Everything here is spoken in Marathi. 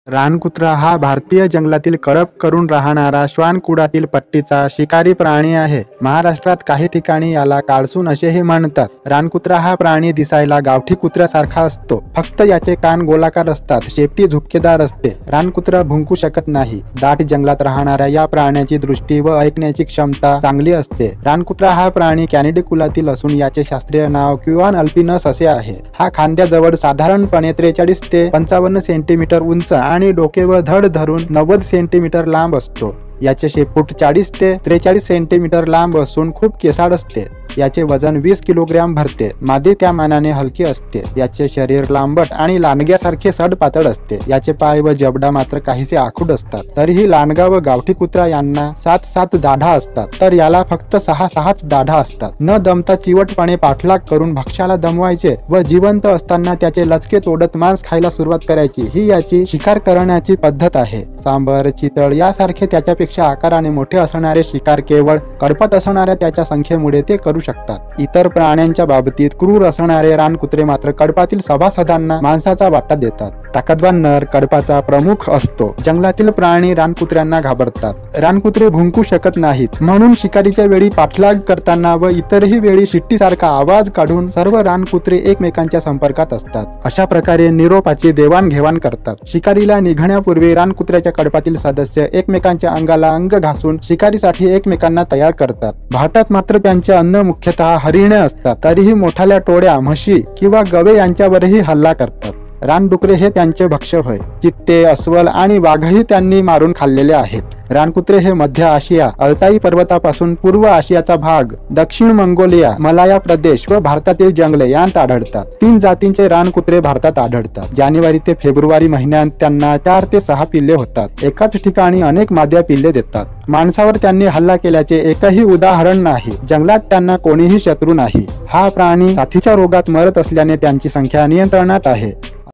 रानकुत्रा हा भारतीय जंगलातील कळप करून राहणारा श्वानकुळातील पट्टीचा शिकारी प्राणी आहे. महाराष्ट्रात काही ठिकाणी याला काळसून असेही म्हणतात. रानकुत्रा हा प्राणी दिसायला गावठी कुत्र्यासारखा असतो, फक्त याचे कान गोलाकार असतात, शेपटी झुपकेदार असते. रानकुत्रा भुंकू शकत नाही. दाट जंगलात राहणाऱ्या या प्राण्याची दृष्टी व ऐकण्याची क्षमता चांगली असते. रानकुत्रा हा प्राणी कॅनिडी कुलातील असून याचे शास्त्रीय नाव क्युआन अल्पिनस असे आहे. हा खांद्याजवळ साधारणपणे 43 ते 55 सेंटीमीटर उंच आणि डोके व धड धरून 90 सेंटीमीटर लांब असतो. याचे शेपूट 40 ते 43 सेंटीमीटर लांब असून खूप केसाळ असते. याचे वजन 20 किलोग्रॅम भरते. मादी त्या मानाने हलकी असते. याचे शरीर लांबट आणि लांडग्यासारखे सडपातळ असते. याचे पाय व जबडा मात्र काहीसे आखूड असतात. तरीही लांडगा व गावठी कुत्रा यांना 7 दाढा असतात, तर याला फक्त 6 दाढा असतात. न दमता चिवटपणे पाठलाग करून भक्ष्याला दमवायचे व जिवंत असताना त्याचे लचके तोडत मांस खायला सुरुवात करायची, ही याची शिकार करण्याची पद्धत आहे. सांबर, चितळ यासारखे त्याच्यापेक्षा आकाराने मोठे असणारे शिकार केवळ कळपात असणाऱ्या त्याच्या संख्येमुळे ते करू शकतात. इतर प्राण्यांच्या बाबतीत क्रूर असणारे रानकुत्रे मात्र कळपातील सभासदांना मांसाचा वाटा देतात. ताकदवान नर कळपाचा प्रमुख असतो. जंगलातील प्राणी रानकुत्र्यांना घाबरतात. रानकुत्रे भुंकू शकत नाहीत, म्हणून शिकारीच्या वेळी पाठलाग करताना व इतरही वेळी शिट्टीसारखा आवाज काढून सर्व रानकुत्रे एकमेकांच्या संपर्कात असतात. अशा प्रकारे निरोपाची देवाणघेवाण करतात. शिकारीला निघण्यापूर्वी रानकुत्र्याच्या कळपातील सदस्य एकमेकांच्या अंगाला अंग घासून शिकारीसाठी एकमेकांना तयार करतात. भारतात मात्र त्यांचे अन्न मुख्यतः हरिणे असतात. तरीही मोठाल्या टोळ्या म्हशी किंवा गवे यांच्यावरही हल्ला करतात. रानडुकरे हे त्यांचे भक्ष्य होय. चित्ते, अस्वल आणि वाघही त्यांनी मारून खाल्लेले आहेत. रानकुत्रे हे मध्य आशिया, अल्ताई पर्वतापासून पूर्व आशियाचा भाग, दक्षिण मंगोलिया, मलाया प्रदेश व भारतातील जंगले यांत आढळतात. 3 जातींचे रानकुत्रे भारतात आढळतात. जानेवारी ते फेब्रुवारी महिन्यात त्यांना 4 ते 6 पिल्ले होतात. एकाच ठिकाणी अनेक माद्या पिल्ले देतात. माणसावर त्यांनी हल्ला केल्याचे एकही उदाहरण नाही. जंगलात त्यांना कोणीही शत्रू नाही. हा प्राणी साथीच्या रोगात मरत असल्याने त्यांची संख्या नियंत्रणात आहे.